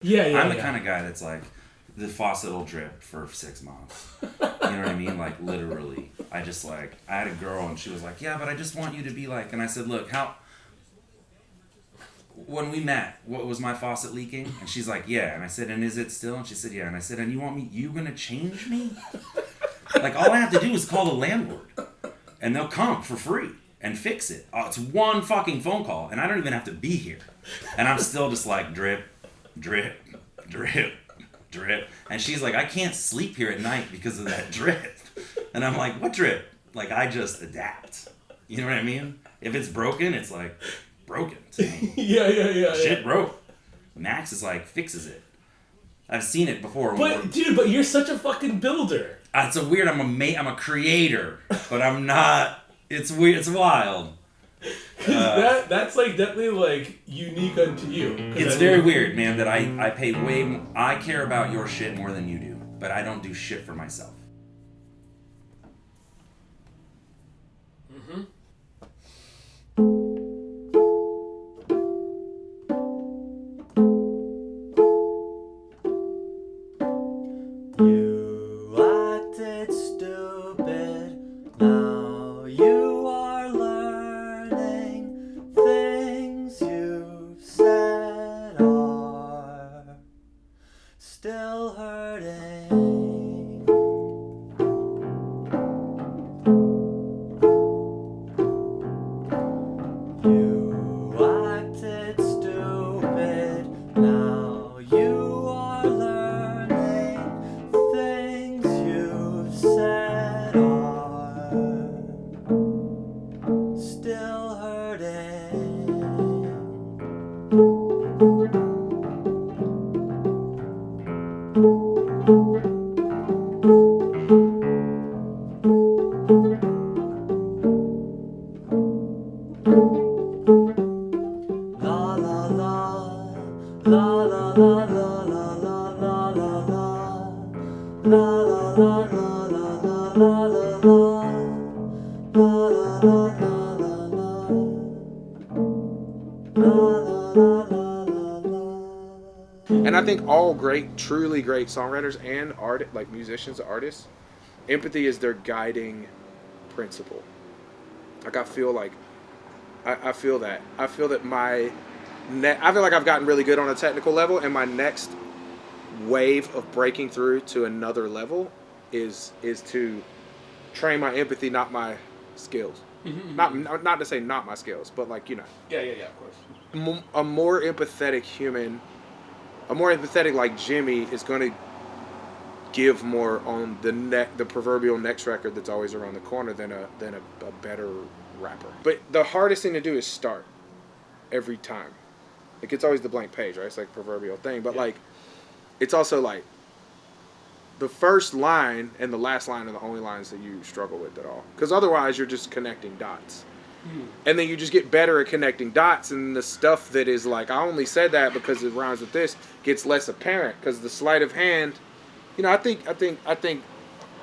I'm the kind of guy that's like, the faucet will drip for 6 months. You know what I mean? Like, literally. I had a girl and she was like, yeah, but I just want you to be like, and I said, look, when we met, what was my faucet leaking? And she's like, yeah. And I said, and is it still? And she said, yeah. And I said, and you gonna change me? Like, all I have to do is call the landlord and they'll come for free and fix it. It's one fucking phone call and I don't even have to be here. And I'm still just like, drip, drip, drip, drip. And she's like, I can't sleep here at night because of that drip. And I'm like, what drip? Like, I just adapt. You know what I mean? If it's broken, it's like broken to me. Yeah. Shit broke. Max is like, fixes it. I've seen it before. But you're such a fucking builder. It's a weird, I'm a creator, but I'm not, it's weird, it's wild. That's like definitely like unique unto you. It's very weird, man, that I care about your shit more than you do, but I don't do shit for myself. Mm-hmm. You acted stupid, now you are learning. Things you've said are still hurting. You acted stupid, now you are learning. Things you've said are still hurting. La la la, la la la la la la la la la. La la la la la la la la la. La la la la la la. La la la la la. And I think all truly great songwriters and like musicians, artists, empathy is their guiding principle. Like I feel that. I feel that I feel like I've gotten really good on a technical level, and my next wave of breaking through to another level is to train my empathy, not my skills. Mm-hmm. Not to say not my skills, but like, you know. Yeah, of course. A more empathetic human, a more empathetic like Jimmy is going to give more on the proverbial next record that's always around the corner than a better rapper. But the hardest thing to do is start every time. Like, it's always the blank page, right? It's like a proverbial thing. But like, it's also like the first line and the last line are the only lines that you struggle with at all. Because otherwise you're just connecting dots. And then you just get better at connecting dots, and the stuff that is like, I only said that because it rhymes with this, gets less apparent because the sleight of hand, you know, I think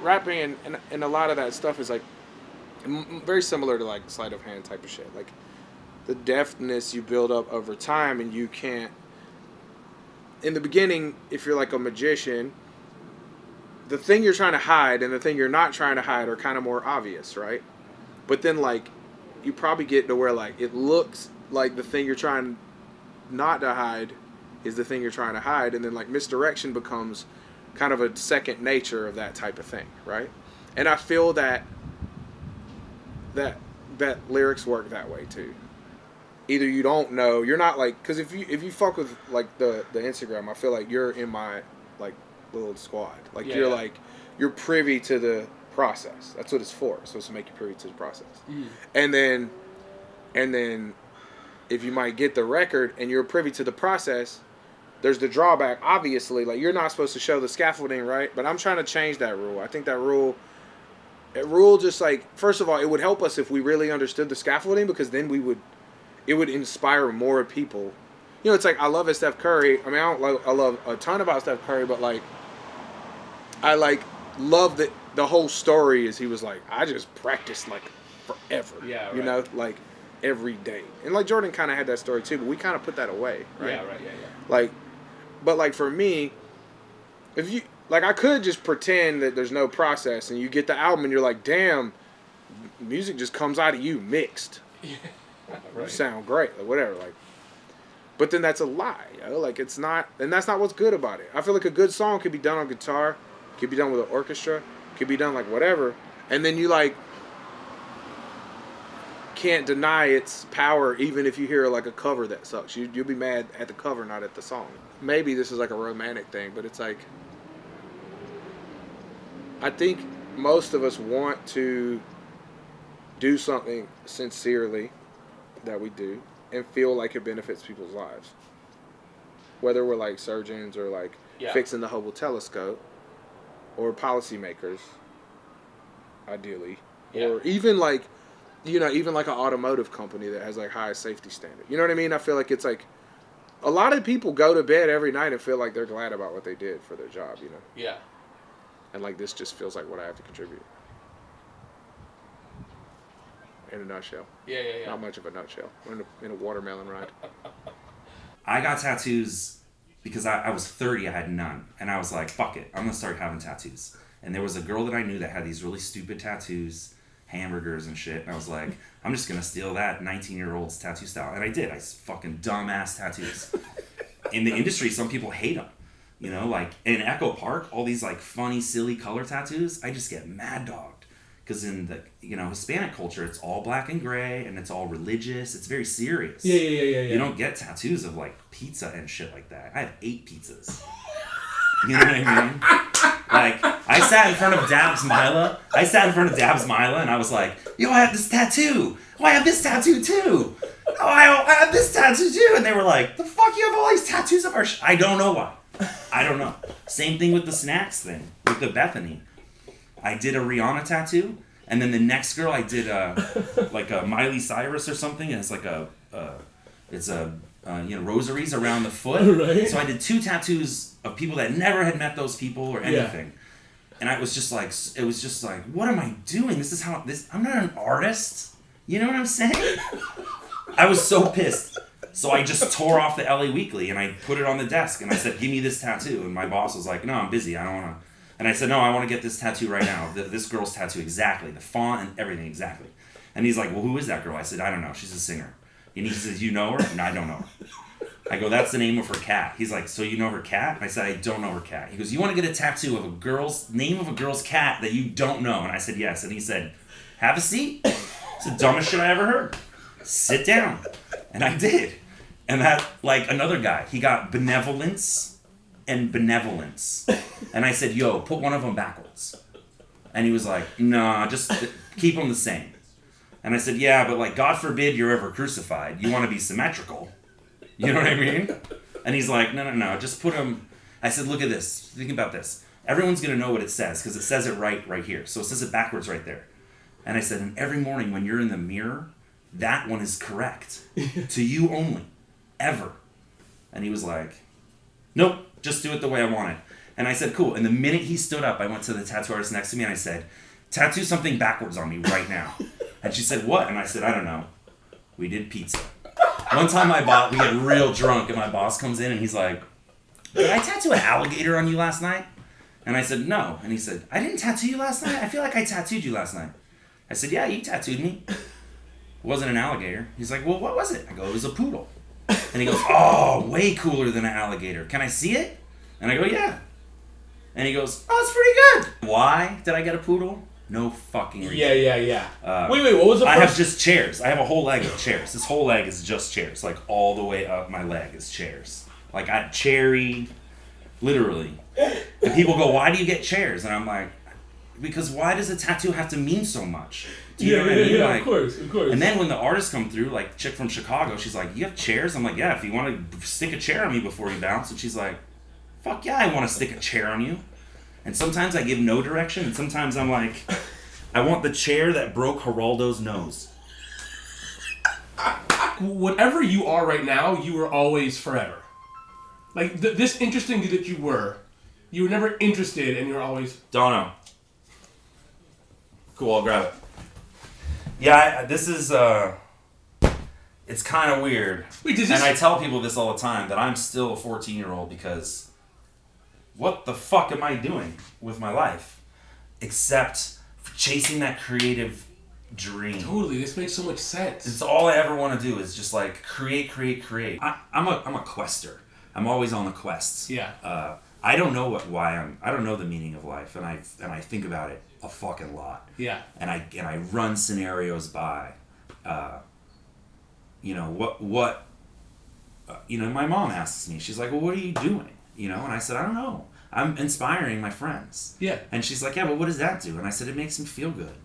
rapping and a lot of that stuff is like very similar to like sleight of hand type of shit. Like the deftness you build up over time, and you can't, in the beginning, if you're like a magician, the thing you're trying to hide and the thing you're not trying to hide are kind of more obvious, right? But then like, you probably get to where like it looks like the thing you're trying not to hide is the thing you're trying to hide, and then like misdirection becomes kind of a second nature of that type of thing, right? And I feel that lyrics work that way too. Either you don't know, you're not like, because if you fuck with like the Instagram, I feel like you're in my like little squad. Like you're privy to the process. That's what it's for. It's supposed to make you privy to the process. And then if you might get the record and you're privy to the process, there's the drawback, obviously. Like, you're not supposed to show the scaffolding, right? But I'm trying to change that rule. I think that rule just like, first of all, it would help us if we really understood the scaffolding, because then it would inspire more people. You know, it's like, I love Steph Curry. I mean, I love a ton about Steph Curry, but like, I like love that the whole story is he was like, I just practiced like forever. Yeah, right. You know, like every day. And like Jordan kind of had that story too, but we kind of put that away, right? Yeah, right, yeah. Like, But like for me, if you like, I could just pretend that there's no process, and you get the album, and you're like, damn, music just comes out of you mixed. Yeah. Right. You sound great, or whatever. Like, but then that's a lie. You know? Like it's not, and that's not what's good about it. I feel like a good song could be done on guitar, could be done with an orchestra, could be done like whatever, and then you like can't deny its power even if you hear like a cover that sucks. You'll be mad at the cover, not at the song. Maybe this is like a romantic thing, but it's like I think most of us want to do something sincerely that we do and feel like it benefits people's lives. Whether we're like surgeons or like fixing the Hubble telescope or policymakers, ideally, or even like, you know, even like an automotive company that has like high safety standard. You know what I mean? I feel like it's like a lot of people go to bed every night and feel like they're glad about what they did for their job, you know? Yeah. And like this just feels like what I have to contribute. In a nutshell. Yeah. Not much of a nutshell. We're in a watermelon ride. I got tattoos because I was 30, I had none. And I was like, fuck it, I'm going to start having tattoos. And there was a girl that I knew that had these really stupid tattoos, hamburgers and shit. And I was like, I'm just going to steal that 19-year-old's tattoo style. And I did. I fucking dumbass tattoos. In the industry, some people hate them. You know, like in Echo Park, all these like funny, silly color tattoos, I just get mad dogged. Because in the, you know, Hispanic culture, it's all black and gray and it's all religious. It's very serious. Yeah. You don't get tattoos of like pizza and shit like that. I have 8 pizzas. You know what I mean? Like, I sat in front of Dabs Mila. And I was like, yo, I have this tattoo. Oh, I have this tattoo too. Oh, I have this tattoo too. And they were like, the fuck, you have all these tattoos of our I don't know why. I don't know. Same thing with the snacks thing, with the Bethany. I did a Rihanna tattoo, and then the next girl I did like a Miley Cyrus or something, and it's like you know, rosaries around the foot. Right. So I did 2 tattoos of people that never had met those people or anything. And I was just like, it was just like, what am I doing? I'm not an artist. You know what I'm saying? I was so pissed. So I just tore off the LA Weekly and I put it on the desk and I said, give me this tattoo. And my boss was like, no, I'm busy. I don't want to. And I said, no, I want to get this tattoo right now. This girl's tattoo exactly. The font and everything exactly. And he's like, well, who is that girl? I said, I don't know. She's a singer. And he says, you know her? And I don't know her. I go, that's the name of her cat. He's like, so you know her cat? And I said, I don't know her cat. He goes, you want to get a tattoo of name of a girl's cat that you don't know? And I said, yes. And he said, have a seat. It's the dumbest shit I ever heard. Sit down. And I did. And that, like another guy, he got benevolence and benevolence. And I said, yo, put one of them backwards. And he was like, nah, just keep them the same. And I said, yeah, but like, God forbid you're ever crucified. You want to be symmetrical. You know what I mean? And he's like, no, just put them. I said, look at this. Think about this. Everyone's going to know what it says because it says it right here. So it says it backwards right there. And I said, and every morning when you're in the mirror, that one is correct. To you only. Ever. And he was like, nope, just do it the way I want it. And I said, cool. And the minute he stood up, I went to the tattoo artist next to me and I said, tattoo something backwards on me right now. And she said, what? And I said, I don't know. We did pizza. One time we get real drunk and my boss comes in and he's like, did I tattoo an alligator on you last night? And I said, no. And he said, I didn't tattoo you last night? I feel like I tattooed you last night. I said, yeah, you tattooed me. It wasn't an alligator. He's like, well, what was it? I go, it was a poodle. And he goes, oh, way cooler than an alligator. Can I see it? And I go, yeah. And he goes, oh, it's pretty good. Why did I get a poodle? No fucking reason. Yeah. Wait, what was the first? I have just chairs. I have a whole leg of chairs. This whole leg is just chairs. Like, all the way up my leg is chairs. Like, I cherry, literally. And people go, why do you get chairs? And I'm like, because why does a tattoo have to mean so much? Do you know what I mean? Like, of course. And then when the artists come through, like, chick from Chicago, she's like, you have chairs? I'm like, yeah, if you want to stick a chair on me before you bounce. And she's like, fuck yeah, I want to stick a chair on you. And sometimes I give no direction, and sometimes I'm like, I want the chair that broke Geraldo's nose. Whatever you are right now, you were always forever. Like, this interesting that you were never interested, and you're always... Don't know. Cool, I'll grab it. Yeah, this is, it's kind of weird. Wait, does and this... I tell people this all the time, that I'm still a 14-year-old because what the fuck am I doing with my life except chasing that creative dream? Totally, this makes so much sense. It's all I ever want to do is just like create. I'm a quester. I'm always on the quests. Yeah. I don't know I don't know the meaning of life, and I think about it a fucking lot. Yeah. And I run scenarios by, my mom asks me, she's like, well, what are you doing? And I said, I don't know. I'm inspiring my friends. Yeah. And she's like, yeah, but what does that do? And I said, it makes them feel good.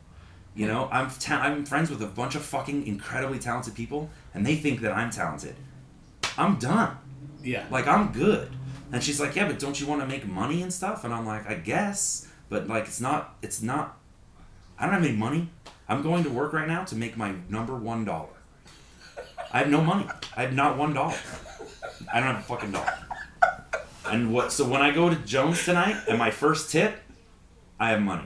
I'm friends with a bunch of fucking incredibly talented people, and they think that I'm talented. I'm done. Yeah. Like, I'm good. And she's like, yeah, but don't you want to make money and stuff? And I'm like, I guess, but like, it's not, I don't have any money. I'm going to work right now to make my number $1. I have no money. I have not $1. I don't have a fucking dollar. And so when I go to Jones tonight and my first tip, I have money.